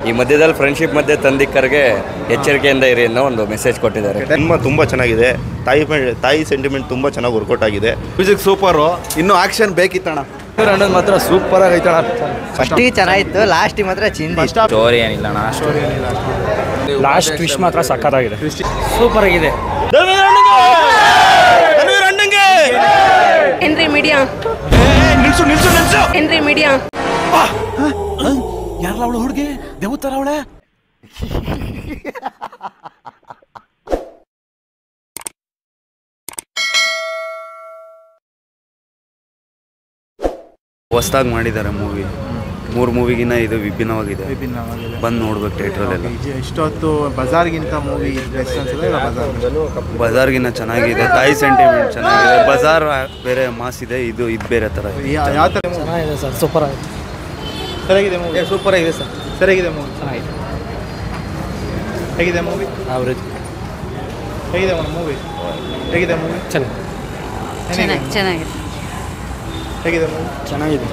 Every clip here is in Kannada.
ಈ ಮಧ್ಯದಲ್ಲಿ ಫ್ರೆಂಡ್ಶಿಪ್ ಮಧ್ಯೆ ತಂದಿಕ್ಕರಿಗೆ ಎಚ್ಚರಿಕೆಯಿಂದ ಇರಿ ಅನ್ನೋ ಒಂದು ಮೆಸೇಜ್ ಕೊಟ್ಟಿದ್ದಾರೆ. ಸಿನಿಮಾ ತುಂಬ ಚೆನ್ನಾಗಿದೆ. ತಾಯಿ ಸೆಂಟಿಮೆಂಟ್ ತುಂಬ ಚೆನ್ನಾಗಿ ವರ್ಕೌಟ್ ಆಗಿದೆ. Music super. ಇನ್ನೂ ಆಕ್ಷನ್ ಬೇಕಿತ್ತಣ್ಣ. ಅನ್ನೋದು ಮಾತ್ರ ಸೂಪರ್ ಆಗೈತಣ್ಣ. ಫಸ್ಟಿಗೆ ಚೆನ್ನಾಗಿತ್ತು, ಲಾಸ್ಟಿಗೆ ಮಾತ್ರ ಚಿಂದಿ. ಸ್ಟೋರಿ ಏನಿಲ್ಲ ಅಣ್ಣ. ಲಾಸ್ಟ್ ಟ್ವಿಸ್ಟ್ ಮಾತ್ರ ಸಕ್ಕತ್ತಾಗಿದೆ, ಸೂಪರ್ ಆಗಿದೆ. ಎನ್ರಿ ಮೀಡಿಯಾ ಎನ್ರಿ ಮೀಡಿಯಾ ಯಾರಲ್ಲ ಅವಳು ಹುಡುಗಿ ದೇವತರ ಅವಳೆ. ಹೊಸ್ದಾಗಿ ಮಾಡಿದ್ದಾರೆ ಮೂವಿ. 3 ಮೂವಿಗಿನ್ನ ಇದು ವಿಭಿನ್ನವಾಗಿದೆ. ಬಂದು ನೋಡ್ಬೇಕು ಥಿಯೇಟ್ರಲ್ಲೆಲ್ಲ. ಇಷ್ಟೊತ್ತು ಬಜಾರ್ಗಿಂತ ಮೂವಿ ಬಜಾರ್ಗಿನ್ನ ಚೆನ್ನಾಗಿದೆ. ತಾಯಿ ಸೆಂಟಿಮೆಂಟ್ ಚೆನ್ನಾಗಿದೆ. ಬಜಾರ್ ಬೇರೆ ಮಾಸ್ ಇದೆ, ಇದು ಬೇರೆ ಥರ ಇದೆ. ಯಾವ ಥರ ಚೆನ್ನಾಗಿದೆ ಸರ್, ಸೂಪರ್ ಆಗಿದೆ. ಸರಿಯಾಗಿದೆ ಮೂವಿ. ಸೂಪರ್ ಆಗಿದೆ ಸರ್, ಸರಿಯಾಗಿದೆ ಮೂವಿ. ಚೆನ್ನಾಗಿದೆ. ಹೇಗಿದೆ ಮೂವಿ? ಆವ್ರೇಜ್. ಹೇಗಿದೆ ಮೂವಿ? ಹೇಗಿದೆ ಮೂವಿ? ಚೆನ್ನಾಗಿದೆ. ಹೇಗಿದೆ ಮೂವಿ? ಚೆನ್ನಾಗಿದೆ.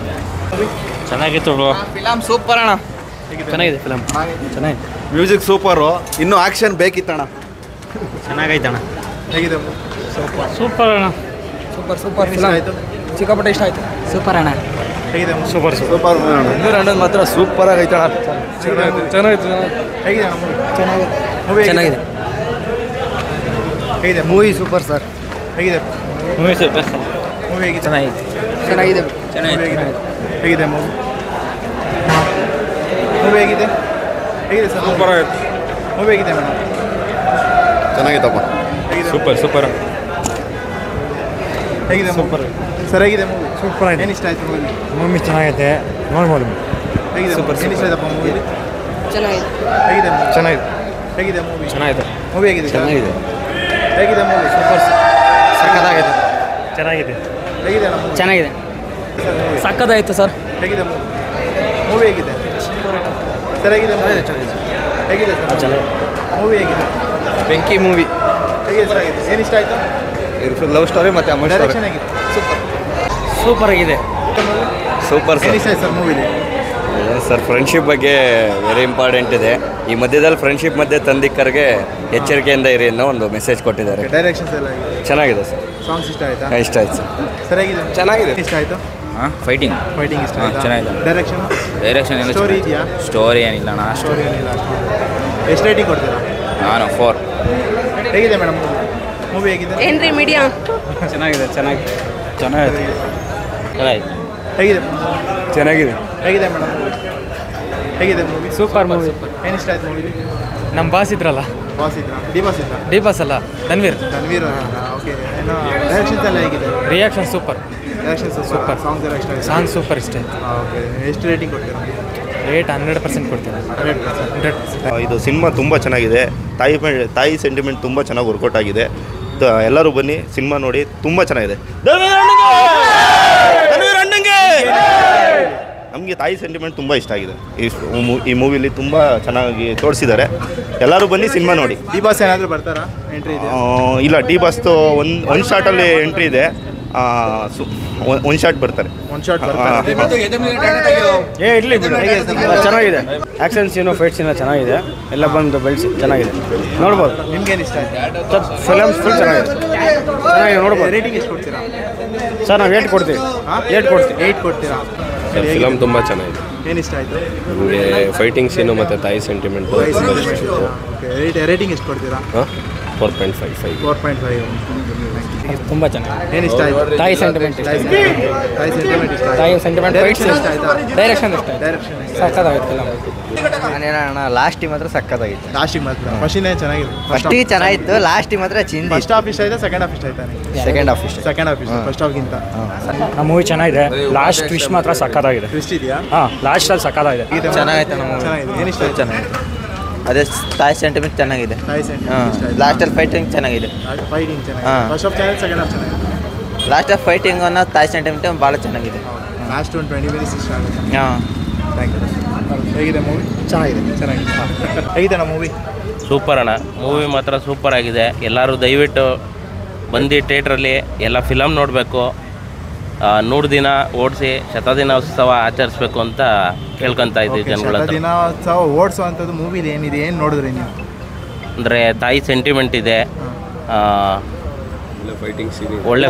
ಮೂವಿ ಚೆನ್ನಾಗಿತ್ತು ಬ್ರೋ. ಫಿಲಮ್ ಸೂಪರ್ ಅಣ್ಣ. ಚೆನ್ನಾಗಿದೆ ಫಿಲಮ್, ಚೆನ್ನಾಗಿದೆ. Music super. ಇನ್ನೂ ಆಕ್ಷನ್ ಬೇಕಿತ್ತಣ್ಣ. ಚೆನ್ನಾಗೈತಣ್ಣ. ಹೇಗಿದೆ ಮೂವಿ? ಸೂಪರ್ ಅಣ್ಣ. ಸೂಪರ್ ಇಷ್ಟ ಆಯಿತು? ಸಿಕ್ಕಾಪಟ್ಟೆ ಇಷ್ಟ ಆಯ್ತು. ಸೂಪರ್ ಅಣ್ಣ. ಹೇಗಿದೆ ಮೂವಿ? ಸೂಪರ್ ಅನ್ನೋದು ಮಾತ್ರ ಸೂಪರ್ ಆಗೈತಣ್ಣ. ಚೆನ್ನಾಗಿತ್ತು. ಹೇಗಿದೆ ಮೂವಿ? ಚೆನ್ನಾಗಿದೆ. ಮೂವಿ ಚೆನ್ನಾಗಿದೆ. ಹೇಗಿದೆ ಮೂವಿ ಸೂಪರ್ ಸರ್. ಹೇಗಿದೆ ಮೂವಿ ಸೂಪರ್. ಮೂವಿ ಹೇಗಿದೆ? ಚೆನ್ನಾಗಿದೆ. ಚೆನ್ನಾಗಿದೆ. ಹೇಗಿದೆ ಮೂವಿ? ಮೂವಿ ಹೇಗಿದೆ? ಹೇಗಿದೆ ಸರ್? ಸೂಪರ್ ಆಗುತ್ತೆ. ಮೂವಿ ಹೇಗಿದೆ ಮೇಡಮ್? ಚೆನ್ನಾಗಿತ್ತಪ್ಪ. ಹೇಗಿದೆ? ಸೂಪರ್. ಹೇಗಿದೆ ಸೂಪರ್? ಸರಿಯಾಗಿದೆ ಮೂವಿ. ಸೂಪರ್ ಆಗಿದೆ. ಏನು ಇಷ್ಟ ಆಯಿತು ಮೂವಿ? ಮೂವಿ ಚೆನ್ನಾಗೈತೆ, ನೋಡ್ಬೋದು. ಹೇಗಿದೆ ಸೂಪರ್? ಏನು ಇಷ್ಟ ಆಯ್ತಪ್ಪ ಮೂವಿ? ಚೆನ್ನಾಗಿದೆ. ಹೇಗಿದೆ ಮೂವಿ? ಚೆನ್ನಾಗಿದೆ. ಹೇಗಿದೆ ಮೂವಿ? ಚೆನ್ನಾಗಿದೆ. ಮೂವಿ ಹೇಗಿದೆ? ಚೆನ್ನಾಗಿದೆ. ಹೇಗಿದೆ ಮೂವಿ? ಸೂಪರ್. ಸಕ್ಕತ್ತಾಗಿದೆ. ಚೆನ್ನಾಗಿದೆ. ಹೇಗಿದೆ ಅಣ್ಣ ಮೂವಿ? ಚೆನ್ನಾಗಿದೆ. ಸಕ್ಕತ್ತಾಯಿತು ಸರ್. ಹೇಗಿದೆ ಮೂವಿ? ಮೂವಿ ಹೇಗಿದೆ? ಸರಿಯಾಗಿದೆ ಮೂವಿ? ಹೇಗಿದೆ ಸರ್? ಚೆನ್ನಾಗಿದೆ. ಮೂವಿ ಹೇಗಿದೆ? ಬೆಂಕಿ ಮೂವಿ. ಹೇಗಿದೆ ಸರ್? ಆಗಿದೆ. ಏನು ಇಷ್ಟ ಆಯಿತು? ಲವ್ ಸ್ಟೋರಿ ಮತ್ತೆ ಅಮ್ಮ ಸ್ಟೋರಿ. ಡೈರೆಕ್ಷನ್ ಹೇಗಿದೆ? ಸೂಪರ್ ಆಗಿದೆ. ಸೂಪರ್ ಏನು ಸರ್. ಇಷ್ಟ ಆಯ್ತು ಸರ್ ಮೂವಿಲಿ? ಸರ್ ಫ್ರೆಂಡ್ಶಿಪ್ ಬಗ್ಗೆ ವೆರಿ ಇಂಪಾರ್ಟೆಂಟ್ ಇದೆ. ಈ ಮಧ್ಯದಲ್ಲಿ ಫ್ರೆಂಡ್ಶಿಪ್ ಮಧ್ಯೆ ತಂದಿಕ್ಕರಿಗೆ ಎಚ್ಚರಿಕೆಯಿಂದ ಇರಿ ಅನ್ನೋ ಒಂದು ಮೆಸೇಜ್ ಕೊಟ್ಟಿದ್ದಾರೆ. ಡೈರೆಕ್ಷನ್ಸ್ ಎಲ್ಲ ಹೇಗಿದೆ? ಚೆನ್ನಾಗಿದೆ ಸರ್. ಸಾಂಗ್ಸ್ ಇಷ್ಟ ಆಯ್ತಾ? ಇಷ್ಟ ಆಯ್ತು ಸರ್. ಸರಿಯಾಗಿದೆ. ಚೆನ್ನಾಗಿದೆ. ಇಷ್ಟ ಆಯಿತು? ಫೈಟಿಂಗ್ ಫೈಟಿಂಗ್ ಇಷ್ಟ ಆಯ್ತಾ? ಚೆನ್ನಾಗಿದೆ. ಡೈರೆಕ್ಷನ್ ಎಲ್ಲ ಸ್ಟೋರಿ ಇದೆಯಾ? ಸ್ಟೋರಿ ಏನಿಲ್ಲ ಅಣ್ಣ. ಸ್ಟೋರಿ ಏನಿಲ್ಲ. ಎಷ್ಟು ರೇಟಿಂಗ್ ಕೊಡ್ತೀರಾ? ನಾನು 4. ಹೇಗಿದೆ ಮೇಡಮ್ ಮೂವಿ ಹೇಗಿದೆ? ಎನ್ರಿ ಮೀಡಿಯಾ ಚೆನ್ನಾಗಿದೆ. ಚೆನ್ನಾಗಿದೆ. ಹೇಗಿದೆ? ಚೆನ್ನಾಗಿದೆ. ಹೇಗಿದೆ ಮೇಡಮ್ ಹೇಗಿದೆ ಮೂವಿ? Super movie. ಏನು ಇಷ್ಟ ಆಯ್ತು ಮೂವಿ? ನಮ್ಮ ಬಾಸ್ ಇದ್ರಲ್ಲ, ಬಾಸ್ ಇದ್ರಾ? ಡಿ ಬಾಸ್ ಇದ್ರಾ? ಡಿ ಬಾಸ್ ಅಲ್ಲ, ತನ್ವೀರ್. ತನ್ವೀರ್. ಓಕೆ. ಏನು ಡೈರೆಕ್ಷನ್ಸ್ ಎಲ್ಲ ಹೇಗಿದೆ? Reaction super. Direction super. Songs ಎಲ್ಲ ಇಷ್ಟ ಆಯ್ತು? ಸಾಂಗ್ ಸೂಪರ್ ಇಷ್ಟ ಆಯ್ತು. ಓಕೆ. ಎಷ್ಟು ರೇಟಿಂಗ್ ಕೊಡ್ತೀರಾ? ರೇಟ್ 100% ಕೊಡ್ತೀನಿ. 100%. ಇದು ಸಿನಿಮಾ ತುಂಬ ಚೆನ್ನಾಗಿದೆ. ತಾಯಿ ಸೆಂಟಿಮೆಂಟ್ ತುಂಬ ಚೆನ್ನಾಗಿ ವರ್ಕೌಟ್ ಆಗಿದೆ. ಎಲ್ಲರೂ ಬನ್ನಿ, ಸಿನಿಮಾ ನೋಡಿ, ತುಂಬ ಚೆನ್ನಾಗಿದೆ. ನಮಗೆ ತಾಯಿ ಸೆಂಟಿಮೆಂಟ್ ತುಂಬ ಇಷ್ಟ ಆಗಿದೆ. ಈ ಮೂವಿಲಿ ತುಂಬ ಚೆನ್ನಾಗಿ ತೋರಿಸಿದ್ದಾರೆ. ಎಲ್ಲರೂ ಬನ್ನಿ, ಸಿನಿಮಾ ನೋಡಿ. ಡಿ ಬಾಸ್ ಏನಾದರೂ ಬರ್ತಾರಾ? ಎಂಟ್ರಿ ಇದೆ? ಇಲ್ಲ, ಡಿ ಬಾಸ್ದು ಒಂದು ಶಾರ್ಟಲ್ಲಿ ಎಂಟ್ರಿ ಇದೆ. ಒಂದು ಶಾರ್ಟ್ ಬರ್ತಾರೆ. ಒಂದು ಶಾರ್ಟ್ ಬರ್ತಾರೆ. ಇರಲಿ ಬಿಡು. ಚೆನ್ನಾಗಿದೆ. ಆ್ಯಕ್ಷನ್ ಸೀನು, ಫೈಟ್ ಸೀನು ಚೆನ್ನಾಗಿದೆ. ಎಲ್ಲ ಬಂದು ಬೆಳೆಸಿ ಚೆನ್ನಾಗಿದೆ, ನೋಡ್ಬೋದು. ನಿಮ್ಗೇನು ಇಷ್ಟ ಆಯ್ತು? ಫಿಲಮ್ ಫುಲ್ ಚೆನ್ನಾಗಿದೆ ನೋಡ್ಬೋದು. ರೇಟಿಂಗ್ ಎಷ್ಟು ಕೊಡ್ತೀರಾ ಸರ್? ನಾವು 8 ಕೊಡ್ತೀವಿ. 8 ಕೊಡ್ತೀರಾ? ಫಿಲಮ್ ತುಂಬ ಚೆನ್ನಾಗಿದೆ. ಏನು ಇಷ್ಟ ಆಯಿತು? ನಮಗೆ ಫೈಟಿಂಗ್ ಸೀನು ಮತ್ತು ತಾಯಿ ಸೆಂಟಿಮೆಂಟ್. ರೇಟಿಂಗ್ ಎಷ್ಟು ಕೊಡ್ತೀರಾ? 4.55. 4.5. ತುಂಬ ಚೆನ್ನಾಗಿದೆ. ಏನು ಇಷ್ಟ ಆಯಿತು? ತಾಯಿ ಸೆಂಟಿಮೆಂಟ್ ಇಷ್ಟ. ತಾಯಿ ಸೆಂಟಿಮೆಂಟ್ ಫೈಟ್ಸ್ ಇಷ್ಟ ಆಯ್ತಾ? ಡೈರೆಕ್ಷನ್ ಇಷ್ಟ ಆಯ್ತು. Direction ಸಕ್ಕತ್ತಾಗಿತ್ತು film. ನಾನೇನಣ್ಣ ಲಾಸ್ಟಿಗೆ ಮಾತ್ರ ಸಕ್ಕತ್ತಾಗಿತ್ತು. ಲಾಸ್ಟಿಗೆ ಮಾತ್ರ. ಫಸ್ಟಿನೇ ಚೆನ್ನಾಗಿದೆ. ಫಸ್ಟಿಗೆ ಚೆನ್ನಾಗಿತ್ತು, ಲಾಸ್ಟಿಗೆ ಮಾತ್ರ ಚಿಂದಿ. ಫಸ್ಟ್ ಹಾಫ್ ಇಷ್ಟ ಆಯ್ತಾ? ಸೆಕೆಂಡ್ ಹಾಫ್ ಇಷ್ಟ ಆಯ್ತಾ? ಸೆಕೆಂಡ್ ಹಾಫ್ ಇಷ್ಟ. ಸೆಕೆಂಡ್ ಹಾಫ್ ಇಷ್ಟ ಫಸ್ಟ್ ಹಾಫ್ಗಿಂತ. ನಮ್ಮ ಮೂವಿ ಚೆನ್ನಾಗಿದೆ. ಲಾಸ್ಟ್ ಟ್ವಿಸ್ಟ್ ಮಾತ್ರ ಸಕ್ಕತ್ತಾಗಿದೆ. ಟ್ವಿಸ್ಟ್ ಇದೆಯಾ? ಹಾಂ, ಲಾಸ್ಟಲ್ಲಿ ಸಕ್ಕತ್ತಾಗಿದೆ. ಚೆನ್ನಾಗೈತೆ ನಮ್ಮ ಚೆನ್ನಾಗಿದೆ. ಏನು ಇಷ್ಟ ಆಯ್ತು? ಚೆನ್ನಾಗಿದೆ. ಅದೇ ತಾಯಿ ಸೆಂಟಿಮೆಂಟ್ ಚೆನ್ನಾಗಿದೆ. ತಾಯಿ ಸೆಂಟಿಮೆಂಟ್. ಲಾಸ್ಟಲ್ಲಿ ಫೈಟಿಂಗ್ ಚೆನ್ನಾಗಿದೆ. ಫೈಟಿಂಗ್ ಚೆನ್ನಾಗಿದೆ. ಫಸ್ಟ್ ಹಾಫ್ ಚೆನ್ನಾಗಿದೆ, ಸೆಕೆಂಡ್ ಹಾಫ್ ಚೆನ್ನಾಗಿದೆ. ಲಾಸ್ಟ್ ಫೈಟಿಂಗ್ ಅನ್ನೋ ತಾಯಿ ಸೆಂಟಿಮೆಂಟ್ ಭಾಳ ಚೆನ್ನಾಗಿದೆ. ಲಾಸ್ಟ್ ಒಂದು 20 ಮಿನಿಟ್ಸ್ ಇಷ್ಟ ಆಗುತ್ತೆ. ಹಾಂ, ಥ್ಯಾಂಕ್ ಯು. ಹೇಗಿದೆ ಮೂವಿ? ಚೆನ್ನಾಗಿದೆ. ಹೇಗಿದೆ ಅಣ್ಣ ಮೂವಿ? ಸೂಪರ್ ಅಣ್ಣ. ಮೂವಿ ಮಾತ್ರ ಸೂಪರ್ ಆಗಿದೆ. ಎಲ್ಲರೂ ದಯವಿಟ್ಟು ಬಂದು ಥಿಯೇಟ್ರಲ್ಲಿ ಎಲ್ಲ ಫಿಲಮ್ ನೋಡಬೇಕು. ನೂರು ದಿನ ಓಡಿಸಿ ಶತದಿನೋತ್ಸವ ಆಚರಿಸ್ಬೇಕು ಅಂತ ಕೇಳ್ಕೊತಾ ಇದ್ದೀವಿ ಜನಗಳ ಹತ್ರ. ದಿನೋತ್ಸವ ಓಡಿಸುವಂಥದ್ದು ಮೂವಿಲಿ ಏನಿದೆ, ಏನು ನೋಡಿದ್ರಿ ನೀವು? ಅಂದರೆ ತಾಯಿ ಸೆಂಟಿಮೆಂಟ್ ಇದೆ, ಫೈಟಿಂಗ್ ಸೀನ್ ಒಳ್ಳೆ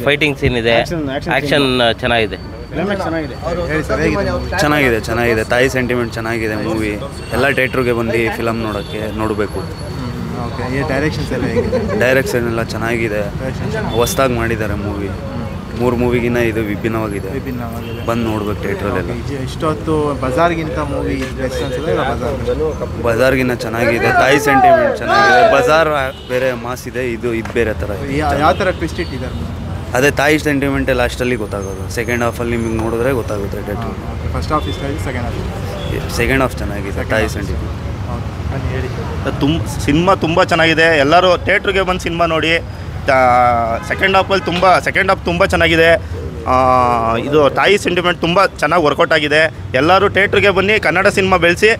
ಫೈಟಿಂಗ್ ಸೀನ್ ಇದೆ, ಆ್ಯಕ್ಷನ್ ಚೆನ್ನಾಗಿದೆ. ಹೇಳಿ ಸರ್, ಹೇಗಿದೆ movie? ಚೆನ್ನಾಗಿದೆ ತಾಯಿ ಸೆಂಟಿಮೆಂಟ್ ಚೆನ್ನಾಗಿದೆ ಮೂವಿ. ಎಲ್ಲ ಥಿಯೇಟ್ರಿಗೆ ಬಂದು ಫಿಲಮ್ ನೋಡಬೇಕು. ಓಕೆ, ಈ ಡೈರೆಕ್ಷನ್ಸ್ ಎಲ್ಲ ಹೇಗಿದೆ? ಡೈರೆಕ್ಷನ್ ಎಲ್ಲ ಚೆನ್ನಾಗಿದೆ, ಹೊಸ್ದಾಗಿ ಮಾಡಿದ್ದಾರೆ ಮೂವಿ. 3 ಮೂವಿಗಿನ್ನ ಇದು ವಿಭಿನ್ನವಾಗಿದೆ, ಬಂದು ನೋಡ್ಬೇಕು ಥಿಯೇಟ್ರಲ್ಲೆಲ್ಲ. ಇಷ್ಟೊತ್ತು ಬಜಾರ್ಗಿಂತ ಮೂವಿ ಬೆಸ್ಟ್ ಅನ್ಸುತ್ತೆ ಇಲ್ಲ ಬಜಾರ್? ಬಜಾರ್ಗಿನ್ನ ಚೆನ್ನಾಗಿದೆ, ತಾಯಿ ಸೆಂಟಿಮೆಂಟ್ ಚೆನ್ನಾಗಿದೆ. ಬಜಾರ್ ಬೇರೆ ಮಾಸ್ ಇದೆ, ಇದು ಬೇರೆ ಥರ ಇದೆ. ಯಾವ ಥರ ಟ್ವಿಸ್ಟ್ ಇಟ್ಟಿದ್ದಾರೆ? ಅದೇ ತಾಯಿ ಸೆಂಟಿಮೆಂಟ್ ಲಾಸ್ಟಲ್ಲಿ ಗೊತ್ತಾಗೋದು. ಸೆಕೆಂಡ್ ಹಾಫಲ್ಲಿ ನಿಮಗೆ ನೋಡಿದ್ರೆ ಗೊತ್ತಾಗುತ್ತೆ ಥಿಯೇಟ್ರ್. ಫಸ್ಟ್ ಹಾಫ್ ಇಷ್ಟ ಆಗಿದೆ, ಸೆಕೆಂಡ್ ಹಾಫ್ ಚೆನ್ನಾಗಿದೆ, ತಾಯಿ ಸೆಂಟಿಮೆಂಟ್. ಹೇಳಿ. ಸಿನಿಮಾ ತುಂಬ ಚೆನ್ನಾಗಿದೆ. ಎಲ್ಲರೂ ಥಿಯೇಟ್ರಿಗೆ ಬಂದು ಸಿನಿಮಾ ನೋಡಿ. ಸೆಕೆಂಡ್ ಹಾಫ್ ತುಂಬ ಚೆನ್ನಾಗಿದೆ. ಇದು ತಾಯಿ ಸೆಂಟಿಮೆಂಟ್ ತುಂಬ ಚೆನ್ನಾಗಿ ವರ್ಕೌಟ್ ಆಗಿದೆ. ಎಲ್ಲರೂ ಥಿಯೇಟ್ರಿಗೆ ಬನ್ನಿ, ಕನ್ನಡ ಸಿನಿಮಾ ಬೆಳೆಸಿ